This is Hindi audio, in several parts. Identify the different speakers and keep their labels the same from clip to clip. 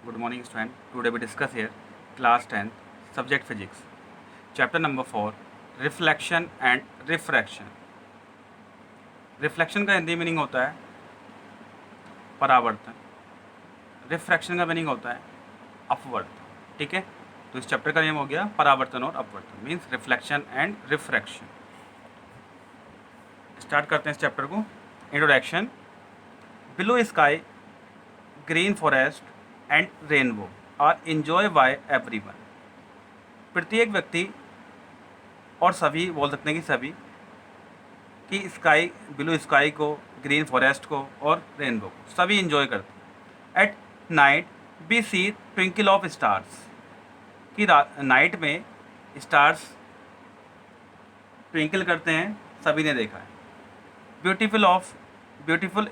Speaker 1: Good morning, student. Today we discuss here class 10th subject physics, chapter number 4 reflection and refraction. Reflection का हिंदी मीनिंग होता है परावर्तन, रिफ्रैक्शन का मीनिंग होता है अपवर्तन. ठीक है, तो इस चैप्टर का नेम हो गया परावर्तन और अपवर्तन, means reflection and refraction. Start करते हैं इस चैप्टर को. Introduction. Below sky, green forest and rainbow are enjoy by everyone. प्रत्येक व्यक्ति और सभी बोल सकते हैं कि सभी कि स्काई, ब्लू स्काई को, ग्रीन फॉरेस्ट को और रेनबो को सभी इंजॉय करते हैं. At night we see twinkle of stars, कि नाइट में स्टार्स ट्विंकल करते हैं, सभी ने देखा है. Beautiful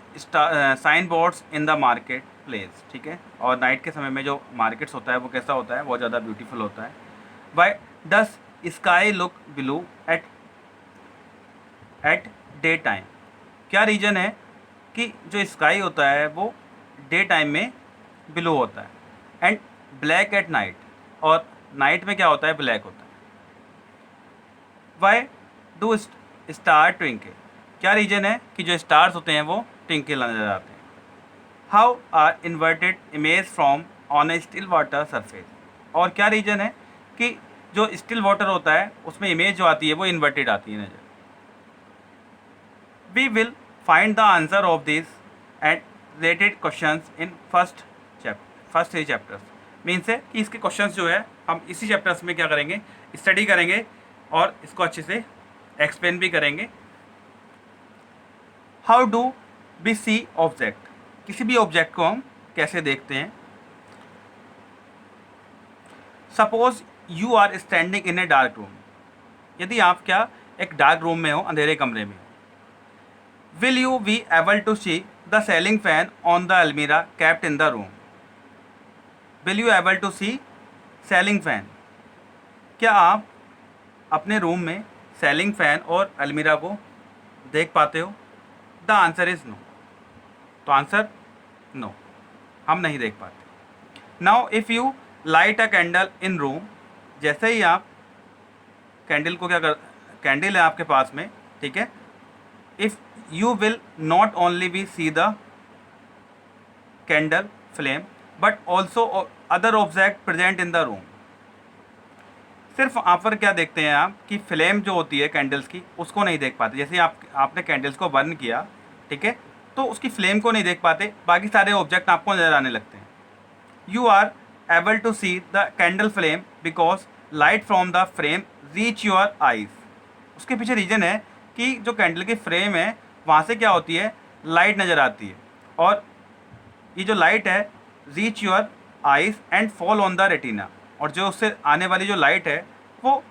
Speaker 1: sign boards in the market place. ठीक है, और नाइट के समय में जो मार्केट्स होता है वो कैसा होता है, बहुत ज़्यादा ब्यूटीफुल होता है. Why does sky look blue at day time. क्या रीज़न है कि जो स्काई होता है वो डे टाइम में ब्लू होता है एंड ब्लैक एट नाइट, और नाइट में क्या होता है, ब्लैक होता है. Why do star twinkle. क्या रीज़न है कि जो स्टार्स होते हैं वो ट्विंकल नजर आते हैं. How are inverted image from on a still water surface. और क्या रीज़न है कि जो स्टिल वाटर होता है उसमें इमेज जो आती है वो इन्वर्टेड आती है नजर. We will find the answer of this and related questions in first 3 chapters. Means है कि इसके क्वेश्चंस जो है हम इसी चैप्टर्स में क्या करेंगे, स्टडी करेंगे और इसको अच्छे से एक्सप्लेन भी करेंगे. How do we see object. किसी भी ऑब्जेक्ट को हम कैसे देखते हैं. Suppose you are standing in a dark room. यदि आप क्या एक डार्क रूम में हो, अंधेरे कमरे में. Will you be able to see the ceiling fan on the अलमीरा kept in the room. Will you able to see ceiling fan. क्या आप अपने रूम में सेलिंग फैन और अलमीरा को देख पाते हो. The answer is no. तो आंसर नो, हम नहीं देख पाते. Now if you light a candle in room. जैसे ही आप कैंडल को कैंडल है आपके पास में, ठीक है. If you will not only be see the candle flame but also other object present in the room. सिर्फ आप पर क्या देखते हैं आप कि फ्लेम जो होती है कैंडल्स की उसको नहीं देख पाते. जैसे आपने कैंडल्स को बर्न किया, ठीक है, तो उसकी फ्लेम को नहीं देख पाते, बाकी सारे ऑब्जेक्ट आपको नज़र आने लगते हैं. You are able to see the candle flame because light from the frame reach your eyes. उसके पीछे रीज़न है कि जो कैंडल की फ्रेम है वहाँ से क्या होती है, लाइट नज़र आती है, और ये जो लाइट है reach your eyes and fall on the retina. और जो उससे आने वाली जो लाइट है वो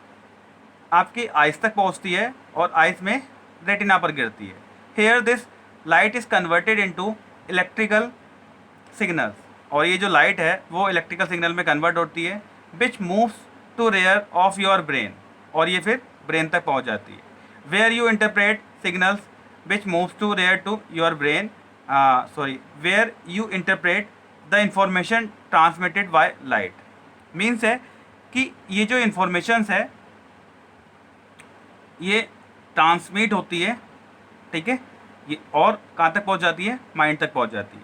Speaker 1: आपकी आइज तक पहुंचती है और आइज में रेटिना पर गिरती है. Here this light is converted into electrical signals. और ये जो लाइट है वो इलेक्ट्रिकल सिग्नल में कन्वर्ट होती है which moves to rear of your brain. और ये फिर ब्रेन तक पहुंच जाती है. Where you interpret signals which moves to rear to your brain where you interpret the information transmitted by light. Means है कि ये जो इन्फॉर्मेशंस है ये ट्रांसमिट होती है, ठीक है, ये और कहाँ तक पहुँच जाती है, माइंड तक पहुँच जाती है.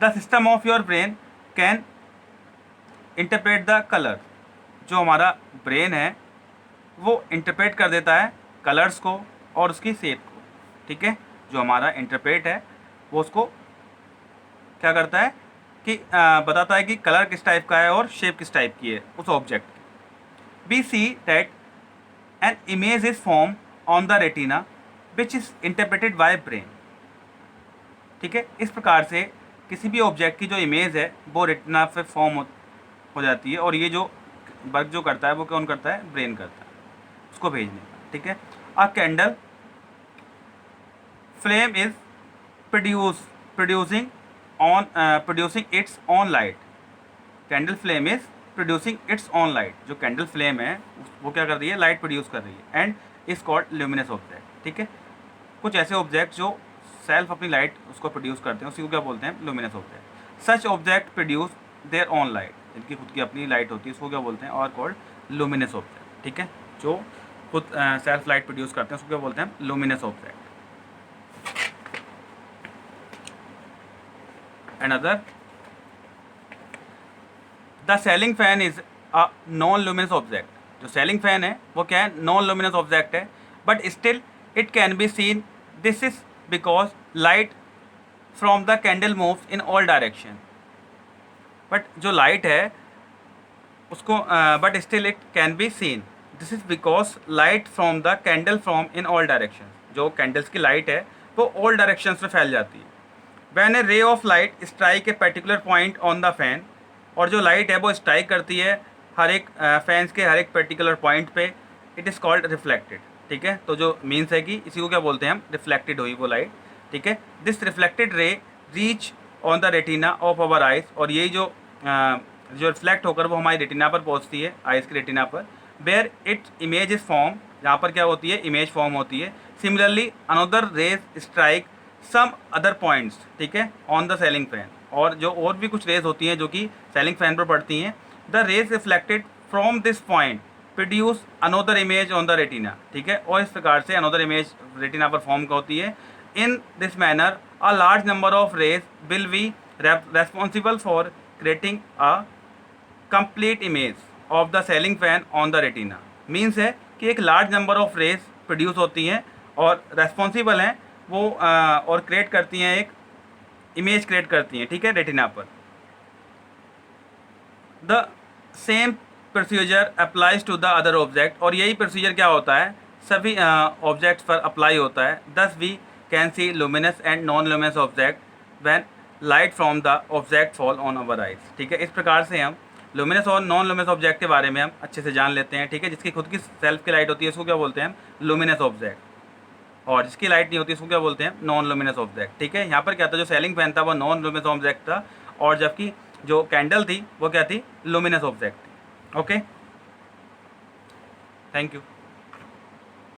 Speaker 1: The system of your brain can interpret the colour. जो हमारा ब्रेन है वो इंटरप्रेट कर देता है कलर्स को और उसकी शेप को. ठीक है, जो हमारा इंटरप्रेट है वो उसको क्या करता है कि बताता है कि कलर किस टाइप का है और शेप किस टाइप की है उस ऑब्जेक्ट की. We see that an image is form on the retina which is interpreted by brain. ठीक है, इस प्रकार से किसी भी ऑब्जेक्ट की जो इमेज है वो रेटिना पे फॉर्म हो जाती है, और ये जो वर्क जो करता है वो कौन करता है, ब्रेन करता है उसको भेजने का. ठीक है. अ candle flame is producing its own light. Candle flame is producing its own light. जो कैंडल फ्लेम है वो क्या कर रही है, लाइट प्रोड्यूस कर रही है. And is called luminous object. ठीक है, कुछ ऐसे ऑब्जेक्ट जो सेल्फ अपनी लाइट उसको प्रोड्यूस करते हैं उसी को क्या बोलते हैं, luminous object. Such object produce their own light, जिनकी खुद की अपनी लाइट होती है, उसको क्या बोलते हैं, और कॉल्ड लुमिनस ऑब्जेक्ट, ठीक है, जो खुद सेल्फ लाइट प्रोड्यूस करते हैं उसको क्या बोलते हैं, luminous object. Another, the ceiling fan is a non luminous object. जो सेलिंग फैन है वो क्या है, नॉन लुमिनस ऑब्जेक्ट है, but still it can be seen. This is because light from the candle moves in all direction. But जो लाइट है उसको but still it can be seen, this is because light from the candle from in all direction. जो कैंडल्स की लाइट है वो ऑल डायरेक्शंस में फैल जाती है। When a ray of light strike a particular point on the fan, और जो लाइट है वो स्ट्राइक करती है हर एक फैंस के हर एक पर्टिकुलर पॉइंट पे, इट इज़ कॉल्ड रिफ्लेक्टेड, ठीक है। तो जो मीन्स है कि इसी को क्या बोलते हैं हम, रिफ्लेक्टेड हुई वो लाइट, ठीक है। This reflected ray reach on the retina of our eyes, और यही जो रिफ्लेक्ट होकर वो हमारी रेटिना पर पहुंचती है, आइज की रेटिना पर, where it image is form, जहाँ पर क्या होती है, इमेज फॉर्म होती है। Similarly another rays strike some other points, ठीक है, ऑन द सेलिंग फैन, और जो और भी कुछ रेज होती हैं जो कि सेलिंग फैन पर पड़ती हैं, the rays reflected from this point produce another image on the retina, ठीक है, और इस प्रकार से अनदर इमेज रेटिना पर फॉर्म होती है। In this manner a large number of rays will be responsible for creating a complete image of the ceiling fan on the retina. Means है कि एक large number of rays produce होती हैं और रेस्पॉन्सिबल हैं वो और क्रिएट करती हैं, एक इमेज क्रिएट करती हैं, ठीक है, रेटिना पर। The same procedure applies to the other object, और यही प्रोसीजर क्या होता है, सभी ऑब्जेक्ट्स पर अप्लाई होता है। Thus we can see luminous and non luminous object when light from the object fall on our eyes, ठीक है। इस प्रकार से हम लुमिनस और नॉन लुमिनस ऑब्जेक्ट के बारे में हम अच्छे से जान लेते हैं, ठीक है। जिसकी खुद की सेल्फ की लाइट होती है उसको क्या बोलते हैं हम, लुमिनस ऑब्जेक्ट, और जिसकी लाइट नहीं होती उसको क्या बोलते हैं, नॉन लुमिनस ऑब्जेक्ट, ठीक है। यहाँ पर क्या था, जो सेलिंग फैन था वो नॉन लुमिनस ऑब्जेक्ट था, और जबकि जो कैंडल थी वो क्या थी, लुमिनस ऑब्जेक्ट थी। Okay, thank you.